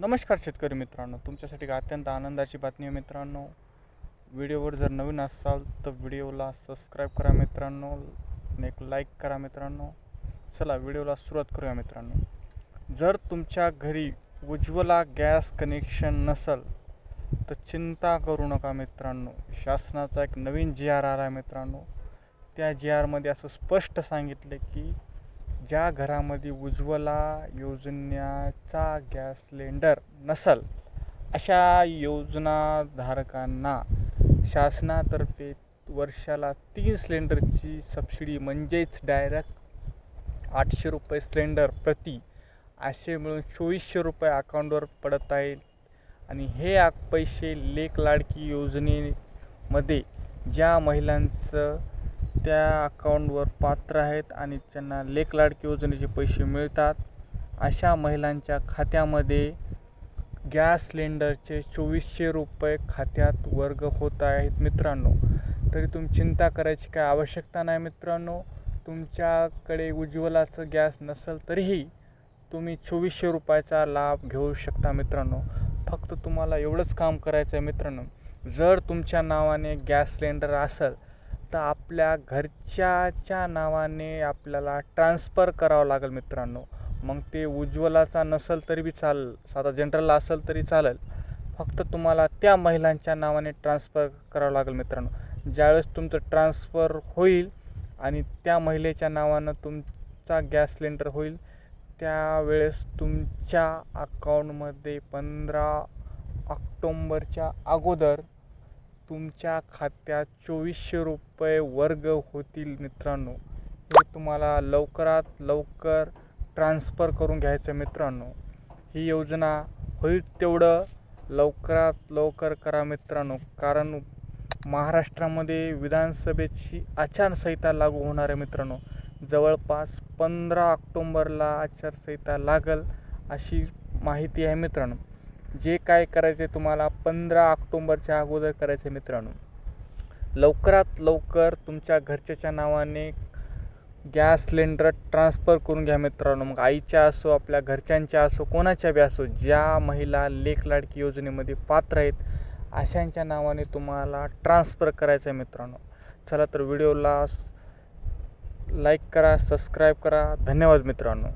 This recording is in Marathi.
नमस्कार शेतकरी मित्रांनो, तुमच्यासाठी एक अत्यंत आनंदाची बातमी आहे मित्रांनो. व्हिडिओवर जर नवीन असाल तर व्हिडिओला सबस्क्राईब करा मित्रांनो आणि एक लाईक करा मित्रांनो. चला व्हिडिओला सुरुवात करूया मित्रांनो. जर तुमच्या घरी उज्ज्वला गॅस कनेक्शन नसेल तर चिंता करू नका मित्रांनो. शासनाचा एक नवीन GR आला आहे मित्रांनो. त्या GRमध्ये असं स्पष्ट सांगितले की ज्या घरामध्ये उज्ज्वला योजनेचा गॅस सिलेंडर नसेल अशा योजनाधारकांना शासनातर्फे वर्षाला 3 सिलेंडरची सबसिडी म्हणजेच डायरेक्ट 800 रुपये सिलेंडर प्रति असे मिळून 2400 रुपये अकाउंटवर पडत आहेत. आणि हे पैसे लेक लाडकी योजनेमध्ये ज्या महिलांचं त्या अकाउंटवर पात्र आहेत आणि त्यांना लेक लाडकी योजनेचे पैसे मिळतात अशा महिलांच्या खात्यामध्ये गॅस सिलेंडरचे 2400 रुपये खात्यात वर्ग होत आहेत मित्रांनो. तरी तुम्ही चिंता करायची काय आवश्यकता नाही मित्रांनो. तुमच्याकडे उज्ज्वलाचं गॅस नसेल तरीही तुम्ही 2400 रुपयाचा लाभ घेऊ शकता मित्रांनो. फक्त तुम्हाला एवढंच काम करायचं आहे मित्रांनो. जर तुमच्या नावाने गॅस सिलेंडर असेल तर आपल्या घरच्याच्या नावाने आपल्याला ट्रान्सफर करावं लागेल मित्रांनो. मग ते उज्ज्वलाचा नसेल तरी बी चालेल, साधा जनरल असेल तरी चालेल. फक्त तुम्हाला त्या महिलांच्या नावाने ट्रान्सफर करावं लागेल मित्रांनो. ज्यावेळेस तुमचं ट्रान्सफर होईल आणि त्या महिलेच्या नावानं तुमचा गॅस सिलेंडर होईल त्यावेळेस तुमच्या अकाउंटमध्ये 15 ऑक्टोंबरच्या अगोदर तुमच्या खात्यात 2400 रुपये वर्ग होतील मित्रांनो. हे तुम्हाला लवकरात लवकर ट्रान्सफर करून घ्यायचं मित्रांनो. ही योजना होईल तेवढं लवकरात लवकर करा मित्रांनो. कारण महाराष्ट्रामध्ये विधानसभेची आचारसंहिता लागू होणार आहे मित्रांनो. जवळपास 15 ऑक्टोंबरला आचारसंहिता लागेल अशी माहिती आहे मित्रांनो. जे काय करायचे तुम्हाला 15 ऑक्टोंबरच्या अगोदर करायचे मित्रांनो. लवकरात लवकर तुमच्या घरच्याच्या नावाने गॅस सिलेंडर ट्रान्सफर करून घ्या मित्रांनो. मग आईच्या असो, आपल्या घरच्यांच्या असो, कोणाच्या बी असो, ज्या महिला लेक लाडकी योजनेमध्ये पात्र आहेत अशांच्या नावाने तुम्हाला ट्रान्सफर करायचं आहे मित्रांनो. चला तर व्हिडिओला लाईक करा, सबस्क्राईब करा. धन्यवाद मित्रांनो.